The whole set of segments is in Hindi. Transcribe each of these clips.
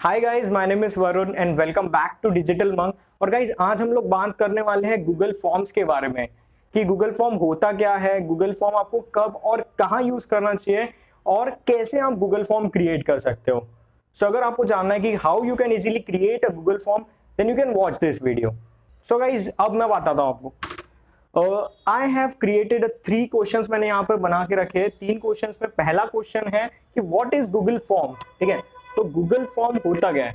Hi guys, my name is Varun and welcome back to digital monk. और गाइस, आज हम लोग बात करने वाले हैं गूगल फॉर्म्स के बारे में कि गूगल फॉर्म होता क्या है, गूगल फॉर्म आपको कब और कहां यूज करना चाहिए और कैसे आप गूगल फॉर्म क्रिएट कर सकते हो। सो अगर आपको जानना है कि how you can easily create a Google form, then you can watch this video. So guys, अब मैं बताता हूं आपको। आई हैव क्रिएटेड 3 क्वेश्चंस मैंने यहाँ पर बना के रखे हैं। 3 क्वेश्चंस में पहला क्वेश्चन है कि व्हाट इज गूगल फॉर्म। ठीक है, तो गूगल फॉर्म होता क्या है।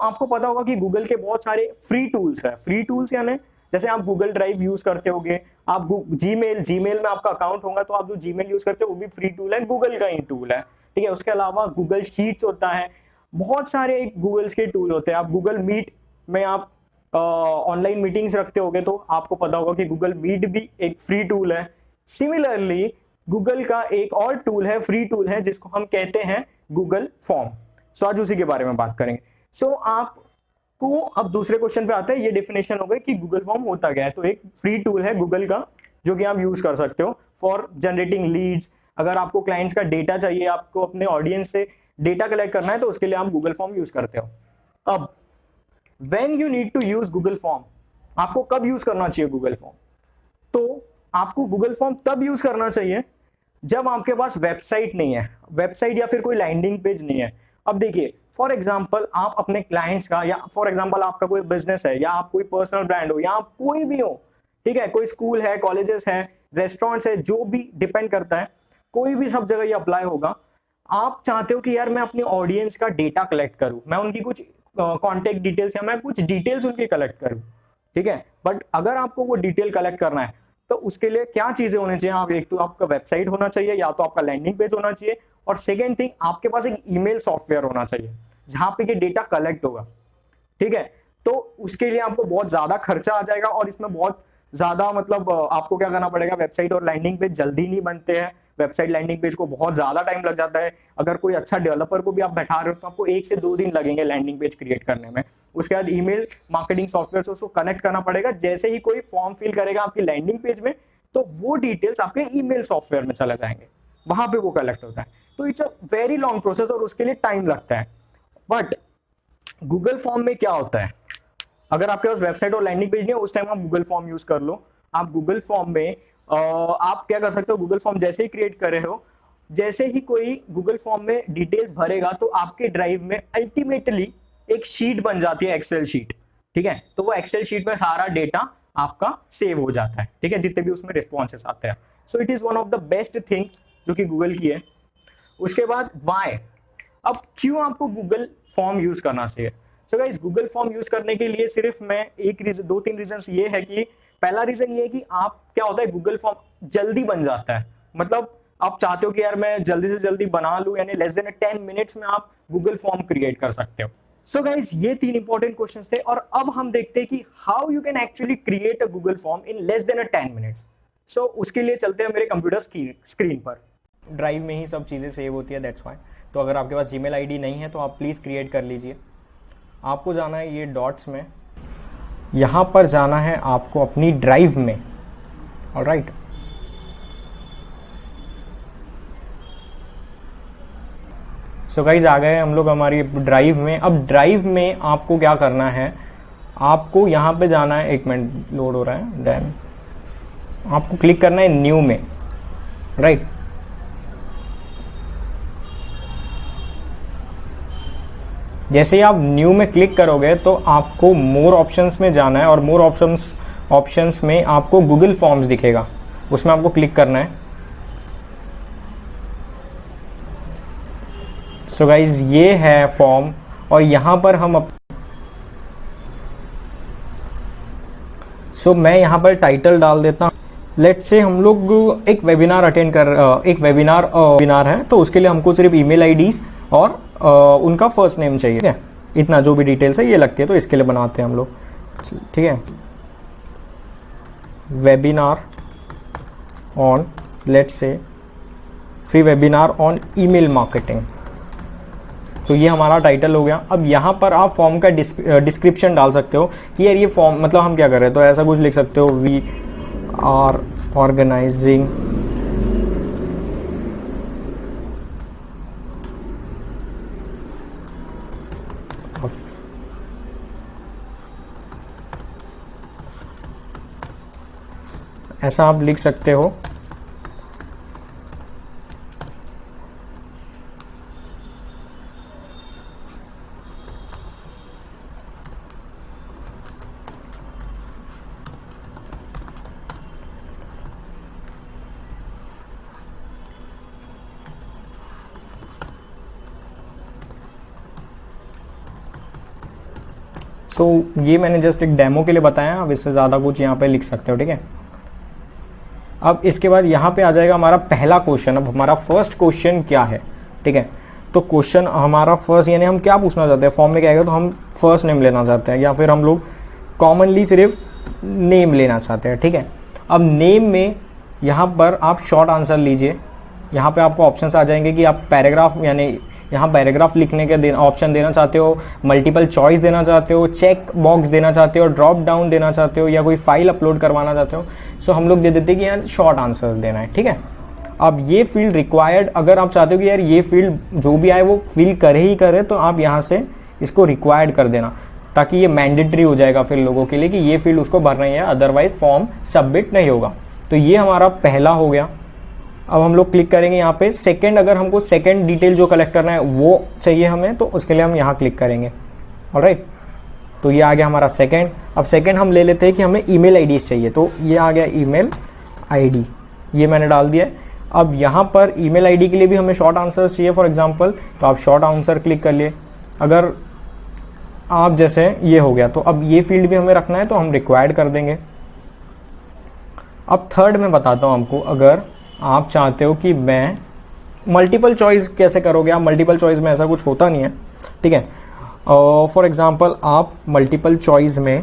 आपको पता होगा कि गूगल के बहुत सारे फ्री टूल्स है। फ्री टूल्स यानी जैसे आप गूगल ड्राइव यूज करते होगे, आप जीमेल में आपका अकाउंट होगा तो आप जो जीमेल यूज करते हो वो भी फ्री टूल है, गूगल का ही टूल है। ठीक है, उसके अलावा गूगल शीट्स होता है, बहुत सारे गूगल्स के टूल होते हैं। आप गूगल मीट में आप ऑनलाइन मीटिंग्स रखते होगे तो आपको पता होगा कि गूगल मीट भी एक फ्री टूल है। सिमिलरली गूगल का एक और टूल है, फ्री टूल है, जिसको हम कहते हैं गूगल फॉर्म। आज उसी के बारे में बात करेंगे। आपको अब दूसरे क्वेश्चन पे आते हैं। ये डेफिनेशन हो गई कि गूगल फॉर्म होता क्या है। तो एक फ्री टूल है गूगल का जो कि आप यूज कर सकते हो फॉर जनरेटिंग लीड्स। अगर आपको क्लाइंट्स का डेटा चाहिए, आपको अपने ऑडियंस से डेटा कलेक्ट करना है, तो उसके लिए आप गूगल फॉर्म यूज करते हो। अब when you need to use Google form, आपको कब यूज करना चाहिए गूगल फॉर्म। तो आपको गूगल फॉर्म तब यूज करना चाहिए जब आपके पास वेबसाइट नहीं है, वेबसाइट या फिर कोई लैंडिंग पेज नहीं है। अब देखिए, फॉर एग्जांपल आप अपने क्लाइंट्स का, या फॉर एग्जांपल आपका कोई बिजनेस है, या आप कोई पर्सनल ब्रांड हो, या आप कोई भी हो, ठीक है, कोई स्कूल है, कॉलेजेस है, रेस्टोरेंट्स है, जो भी डिपेंड करता है, कोई भी सब जगह ये अप्लाई होगा। आप चाहते हो कि यार मैं अपनी ऑडियंस का डेटा कलेक्ट करूं, मैं उनकी कुछ कॉन्टेक्ट डिटेल्स या मैं कुछ डिटेल्स उनकी कलेक्ट करूं। ठीक है, बट अगर आपको वो डिटेल कलेक्ट करना है तो उसके लिए क्या चीजें होनी चाहिए। आप एक तो आपका वेबसाइट होना चाहिए, या तो आपका लैंडिंग पेज होना चाहिए, और सेकेंड थिंग आपके पास एक ईमेल सॉफ्टवेयर होना चाहिए जहां पे ये डेटा कलेक्ट होगा। ठीक है, तो उसके लिए आपको बहुत ज्यादा खर्चा आ जाएगा और इसमें बहुत ज्यादा मतलब आपको क्या करना पड़ेगा। वेबसाइट और लैंडिंग पेज जल्दी नहीं बनते हैं, वेबसाइट लैंडिंग पेज को बहुत ज्यादा टाइम लग जाता है। अगर कोई अच्छा डेवलपर को भी आप बैठा रहे हो तो आपको 1 से 2 दिन लगेंगे लैंडिंग पेज क्रिएट करने में। उसके बाद ईमेल मार्केटिंग सॉफ्टवेयर से उसको कनेक्ट करना पड़ेगा। जैसे ही कोई फॉर्म फिल करेगा आपकी लैंडिंग पेज में, तो वो डिटेल्स आपके ईमेल सॉफ्टवेयर में चले जाएंगे, वहां पे वो कलेक्ट होता है। तो it's a very long process और उसके लिए टाइम लगता है। बट गूगल फॉर्म में क्या होता है, अगर आपके पास वेबसाइट और लैंडिंग पेज नहीं है, उस टाइम आप गूगल फॉर्म यूज कर लो। आप गूगल फॉर्म में आप क्या कर सकते हो, गूगल फॉर्म जैसे ही क्रिएट कर रहे हो, जैसे ही कोई गूगल फॉर्म में डिटेल्स भरेगा तो आपके ड्राइव में अल्टीमेटली एक शीट बन जाती है, एक्सेल शीट। ठीक है, तो वो एक्सेल शीट में सारा डेटा आपका सेव हो जाता है। ठीक है, जितने भी उसमें रिस्पॉन्सेस आते हैं। So it is one of the best thing जो कि गूगल की है। उसके बाद वाई, अब क्यों आपको गूगल फॉर्म यूज करना चाहिए। So guys, Google form use करने के लिए सिर्फ मैं एक रीजन, 2-3 रीजन ये है कि पहला रीजन ये है कि आप क्या होता है, गूगल फॉर्म जल्दी बन जाता है। मतलब आप चाहते हो कि यार मैं जल्दी से जल्दी बना लूं, यानी लेस देन 10 मिनट्स में आप गूगल फॉर्म क्रिएट कर सकते हो। सो गाइस, ये 3 इंपॉर्टेंट क्वेश्चंस थे और अब हम देखते हैं कि how you can actually create a Google form in less than 10 minutes. So उसके लिए चलते हैं मेरे कंप्यूटर स्क्रीन पर। ड्राइव में ही सब चीज़ें सेव होती है, दैट्स वाई। तो अगर आपके पास जीमेल आईडी नहीं है तो आप प्लीज़ क्रिएट कर लीजिए। आपको जाना है ये डॉट्स में, यहाँ पर जाना है आपको अपनी ड्राइव में। ऑलराइट, सो गाइज आ गए हम लोग हमारी ड्राइव में। अब ड्राइव में आपको क्या करना है, आपको यहाँ पे जाना है, 1 मिनट लोड हो रहा है, डैम। आपको क्लिक करना है न्यू में, राइट। जैसे ही आप न्यू में क्लिक करोगे तो आपको मोर ऑप्शंस में जाना है और मोर ऑप्शंस में आपको गूगल फॉर्म्स दिखेगा, उसमें आपको क्लिक करना है। सो गाइज, ये है फॉर्म और यहां पर हम मैं यहां पर टाइटल डाल देता हूं। लेट्स से हम लोग एक वेबिनार अटेंड कर, एक वेबिनार है, तो उसके लिए हमको सिर्फ ईमेल आईडीज और उनका फर्स्ट नेम चाहिए। ठीक है, इतना जो भी डिटेल्स है ये लगती है, तो इसके लिए बनाते हैं हम लोग। ठीक है, webinar on, let's say free webinar on email marketing. तो ये हमारा टाइटल हो गया। अब यहाँ पर आप फॉर्म का डिस्क्रिप्शन डाल सकते हो कि यार ये फॉर्म मतलब हम क्या कर रहे हैं, तो ऐसा कुछ लिख सकते हो, वी आर ऑर्गेनाइजिंग ऐसा आप लिख सकते हो। ये मैंने जस्ट एक डेमो के लिए बताया, अब इससे ज़्यादा कुछ यहाँ पे लिख सकते हो, ठीक है। अब इसके बाद यहाँ पे आ जाएगा हमारा पहला क्वेश्चन। अब हमारा फर्स्ट क्वेश्चन क्या है, ठीक है। तो क्वेश्चन हमारा फर्स्ट, यानी हम क्या पूछना चाहते हैं, फॉर्म में क्या आएगा, तो हम फर्स्ट नेम लेना चाहते हैं, या फिर हम लोग कॉमनली सिर्फ नेम लेना चाहते हैं, ठीक है। अब नेम में यहाँ पर आप शॉर्ट आंसर लीजिए। यहाँ पे आपको ऑप्शंस आ जाएंगे कि आप पैराग्राफ, यानी यहाँ पैराग्राफ लिखने के ऑप्शन देना चाहते हो, मल्टीपल चॉइस देना चाहते हो, चेक बॉक्स देना चाहते हो, ड्रॉप डाउन देना चाहते हो, या कोई फाइल अपलोड करवाना चाहते हो। सो हम लोग दे देते हैं कि यार शॉर्ट आंसर्स देना है, ठीक है। अब ये फील्ड रिक्वायर्ड, अगर आप चाहते हो कि यार ये फील्ड जो भी आए वो फिल करे ही करे, तो आप यहाँ से इसको रिक्वायर्ड कर देना, ताकि ये मैंडेटरी हो जाएगा फिर लोगों के लिए कि ये फील्ड उसको भरना ही है, अदरवाइज फॉर्म सबमिट नहीं होगा। तो ये हमारा पहला हो गया। अब हम लोग क्लिक करेंगे यहाँ पे सेकंड, अगर हमको सेकंड डिटेल जो कलेक्ट करना है वो चाहिए हमें, तो उसके लिए हम यहाँ क्लिक करेंगे। ऑलराइट, तो ये आ गया हमारा सेकंड। अब सेकंड हम ले लेते हैं कि हमें ईमेल आईडीज चाहिए, तो ये आ गया ईमेल आईडी, ये मैंने डाल दिया है। अब यहाँ पर ईमेल आईडी के लिए भी हमें शॉर्ट आंसर चाहिए फॉर एग्जांपल, तो आप शॉर्ट आंसर क्लिक कर लिए। अगर आप जैसे ये हो गया, तो अब ये फील्ड भी हमें रखना है, तो हम रिक्वायर्ड कर देंगे। अब थर्ड में बताता हूँ आपको, अगर आप चाहते हो कि मैं मल्टीपल चॉइस कैसे करोगे, आप मल्टीपल चॉइस में ऐसा कुछ होता नहीं है, ठीक है। फॉर एग्जांपल आप मल्टीपल चॉइस में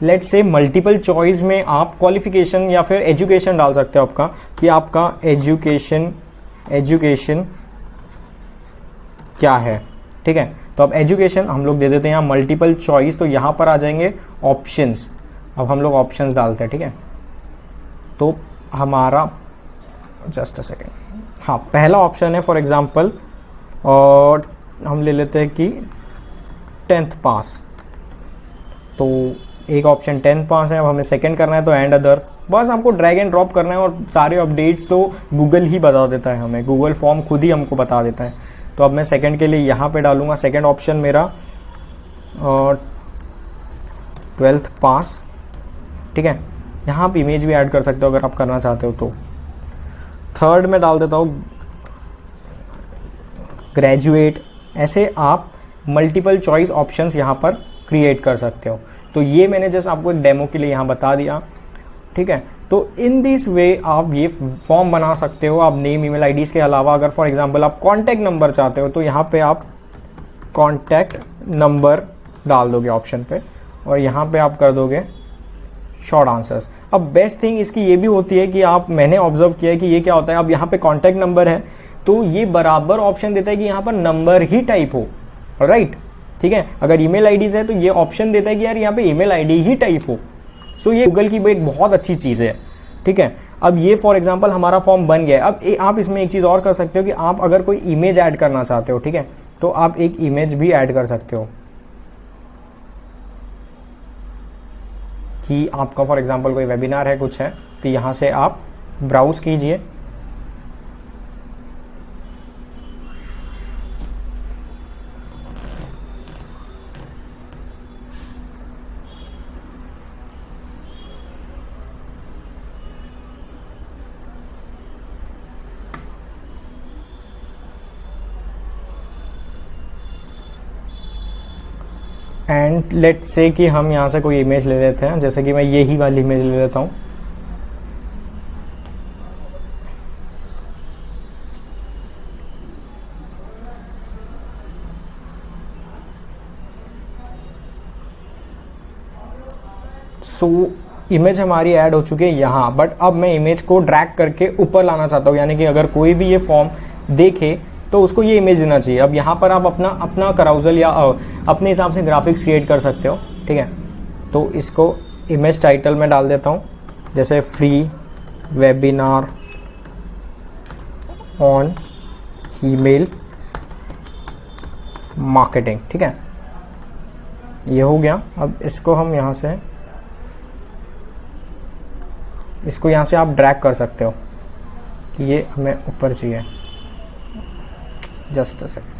लेट्स से मल्टीपल चॉइस में आप क्वालिफिकेशन या फिर एजुकेशन डाल सकते हो आपका, कि आपका एजुकेशन क्या है, ठीक है। तो अब एजुकेशन हम लोग दे देते हैं यहाँ मल्टीपल चॉइस, तो यहाँ पर आ जाएंगे ऑप्शंस। अब हम लोग ऑप्शंस डालते हैं, ठीक है। तो हमारा जस्ट अ सेकेंड, हाँ पहला ऑप्शन है फॉर एग्जांपल, और हम ले लेते हैं कि 10th पास, तो एक ऑप्शन 10th पास है। अब हमें सेकंड करना है, तो एंड अदर, बस हमको ड्रैग एंड ड्रॉप करना है, और सारे अपडेट्स तो गूगल ही बता देता है हमें, गूगल फॉर्म खुद ही हमको बता देता है। तो अब मैं सेकंड के लिए यहाँ पे डालूंगा, सेकंड ऑप्शन मेरा 12th पास, ठीक है। यहाँ आप इमेज भी ऐड कर सकते हो अगर आप करना चाहते हो तो। थर्ड में डाल देता हूँ ग्रेजुएट। ऐसे आप मल्टीपल चॉइस ऑप्शंस यहाँ पर क्रिएट कर सकते हो। तो ये मैंने जस्ट आपको एक डेमो के लिए यहाँ बता दिया, ठीक है। तो इन दिस वे आप ये फॉर्म बना सकते हो। आप नेम ईमेल आईडीज़ के अलावा अगर फॉर एग्जांपल आप कॉन्टैक्ट नंबर चाहते हो, तो यहाँ पे आप कॉन्टैक्ट नंबर डाल दोगे ऑप्शन पे, और यहाँ पे आप कर दोगे शॉर्ट आंसर्स। अब बेस्ट थिंग इसकी ये भी होती है कि मैंने ऑब्जर्व किया है कि ये क्या होता है, अब यहाँ पे कॉन्टैक्ट नंबर है, तो ये बराबर ऑप्शन देता है कि यहाँ पर नंबर ही टाइप हो, राइट, ठीक है। अगर ईमेल आईडीज़ है तो ये ऑप्शन देता है कि यार यहाँ पे ईमेल आईडी ही टाइप हो। सो ये गूगल की एक बहुत अच्छी चीज़ है, ठीक है। अब ये फॉर एग्जांपल हमारा फॉर्म बन गया है। अब आप इसमें एक चीज़ और कर सकते हो कि आप अगर कोई इमेज ऐड करना चाहते हो, ठीक है, तो आप एक इमेज भी ऐड कर सकते हो, कि आपका फॉर एग्जांपल कोई वेबिनार है, कुछ है, तो यहाँ से आप ब्राउज कीजिए, एंड लेट्स से कि हम यहाँ से कोई इमेज ले लेते हैं, जैसे कि मैं यही वाली इमेज ले लेता हूँ। इमेज हमारी ऐड हो चुकी है यहाँ, बट अब मैं इमेज को ड्रैग करके ऊपर लाना चाहता हूँ, यानी कि अगर कोई भी ये फॉर्म देखे तो उसको ये इमेज देना चाहिए। अब यहाँ पर आप अपना कराउजल या अपने हिसाब से ग्राफिक्स क्रिएट कर सकते हो, ठीक है। तो इसको इमेज टाइटल में डाल देता हूँ, जैसे free webinar on email marketing. ठीक है, ये हो गया। अब इसको हम यहाँ से, इसको यहाँ से आप ड्रैग कर सकते हो कि ये हमें ऊपर चाहिए। जस्ट अ सेकंड,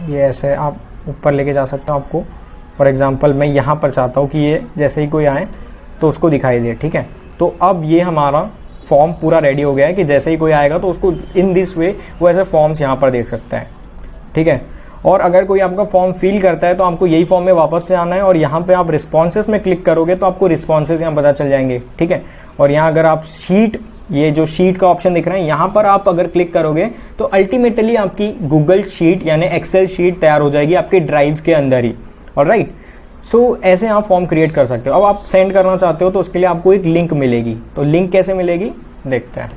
ये ऐसे आप ऊपर लेके जा सकते हो। आपको फॉर एग्जांपल मैं यहाँ पर चाहता हूँ कि ये जैसे ही कोई आए तो उसको दिखाई दे। ठीक है, तो अब ये हमारा फॉर्म पूरा रेडी हो गया है कि जैसे ही कोई आएगा तो उसको इन दिस वे वो ऐसे फॉर्म्स यहाँ पर देख सकता है। ठीक है, और अगर कोई आपका फॉर्म फिल करता है तो आपको यही फॉर्म में वापस से आना है और यहाँ पे आप रिस्पॉन्सेस में क्लिक करोगे तो आपको रिस्पॉन्सेस यहाँ पता चल जाएंगे। ठीक है, और यहाँ अगर आप शीट, ये जो शीट का ऑप्शन दिख रहा है यहाँ पर आप अगर क्लिक करोगे तो अल्टीमेटली आपकी गूगल शीट यानी एक्सेल शीट तैयार हो जाएगी आपके ड्राइव के अंदर ही। ऑलराइट, सो ऐसे आप फॉर्म क्रिएट कर सकते हो। अब आप सेंड करना चाहते हो तो उसके लिए आपको एक लिंक मिलेगी। तो लिंक कैसे मिलेगी देखते हैं।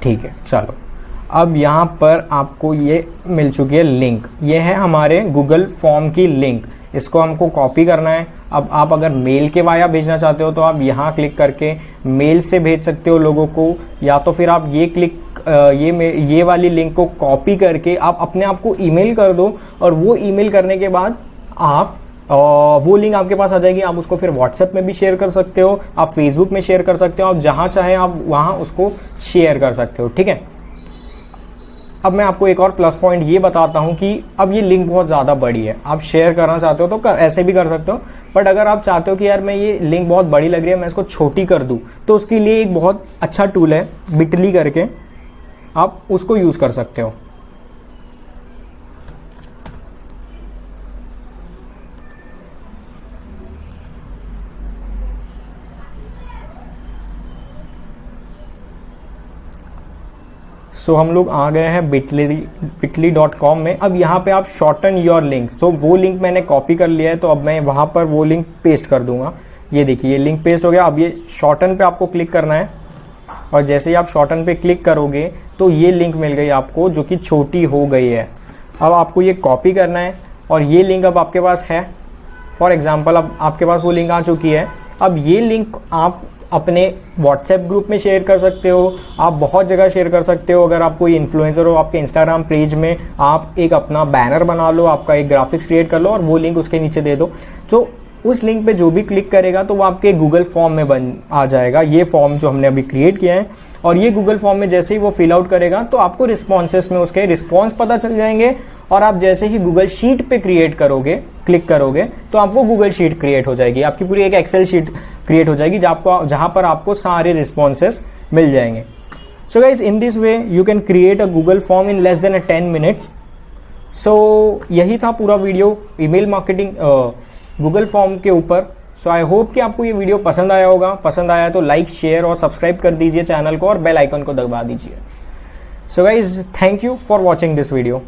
ठीक है, चलो अब यहाँ पर आपको ये मिल चुकी है लिंक। ये है हमारे गूगल फॉर्म की लिंक। इसको हमको कॉपी करना है। अब आप अगर मेल के वाया भेजना चाहते हो तो आप यहाँ क्लिक करके मेल से भेज सकते हो लोगों को, या तो फिर आप ये ये वाली लिंक को कॉपी करके आप अपने आप को ईमेल कर दो और वो ईमेल करने के बाद आप वो लिंक आपके पास आ जाएगी। आप उसको फिर व्हाट्सएप में भी शेयर कर सकते हो, आप फेसबुक में शेयर कर सकते हो, आप जहाँ चाहे आप वहाँ उसको शेयर कर सकते हो। ठीक है, अब मैं आपको एक और प्लस पॉइंट ये बताता हूँ कि अब ये लिंक बहुत ज़्यादा बड़ी है। आप शेयर करना चाहते हो तो ऐसे भी कर सकते हो, बट अगर आप चाहते हो कि यार मैं ये लिंक बहुत बड़ी लग रही है मैं इसको छोटी कर दूँ, तो उसके लिए एक बहुत अच्छा टूल है बिटली करके, आप उसको यूज़ कर सकते हो। सो हम लोग आ गए हैं bitly.com में। अब यहाँ पे आप शॉर्टन योर लिंक, तो वो लिंक मैंने कॉपी कर लिया है तो अब मैं वहाँ पर वो लिंक पेस्ट कर दूंगा। ये देखिए, ये लिंक पेस्ट हो गया। अब ये शॉर्टन पे आपको क्लिक करना है और जैसे ही आप शॉर्टन पे क्लिक करोगे तो ये लिंक मिल गई आपको जो कि छोटी हो गई है। अब आपको ये कॉपी करना है और ये लिंक अब आपके पास है। फॉर एग्जाम्पल अब आपके पास वो लिंक आ चुकी है। अब ये लिंक आप अपने व्हाट्सएप ग्रुप में शेयर कर सकते हो, आप बहुत जगह शेयर कर सकते हो। अगर आप कोई इन्फ्लुएंसर हो, आपके इंस्टाग्राम पेज में आप एक अपना बैनर बना लो, आपका एक ग्राफिक्स क्रिएट कर लो और वो लिंक उसके नीचे दे दो। तो उस लिंक पे जो भी क्लिक करेगा तो वो आपके गूगल फॉर्म में आ जाएगा, ये फॉर्म जो हमने अभी क्रिएट किया है। और ये गूगल फॉर्म में जैसे ही वो फिल आउट करेगा तो आपको रिस्पॉन्सेस में उसके रिस्पॉन्स पता चल जाएंगे। और आप जैसे ही गूगल शीट पे क्रिएट करोगे, क्लिक करोगे तो आपको गूगल शीट क्रिएट हो जाएगी, आपकी पूरी एक एक्सेल शीट क्रिएट हो जाएगी जहाँ पर आपको सारे रिस्पॉन्सेस मिल जाएंगे। So guys, in this way you can create a Google form in less than 10 minutes. So यही था पूरा video email marketing Google form के ऊपर। सो आई होप कि आपको ये वीडियो पसंद आया होगा। पसंद आया तो लाइक, शेयर और सब्सक्राइब कर दीजिए चैनल को और बेल आइकन को दबा दीजिए। So guys, thank you for watching this video.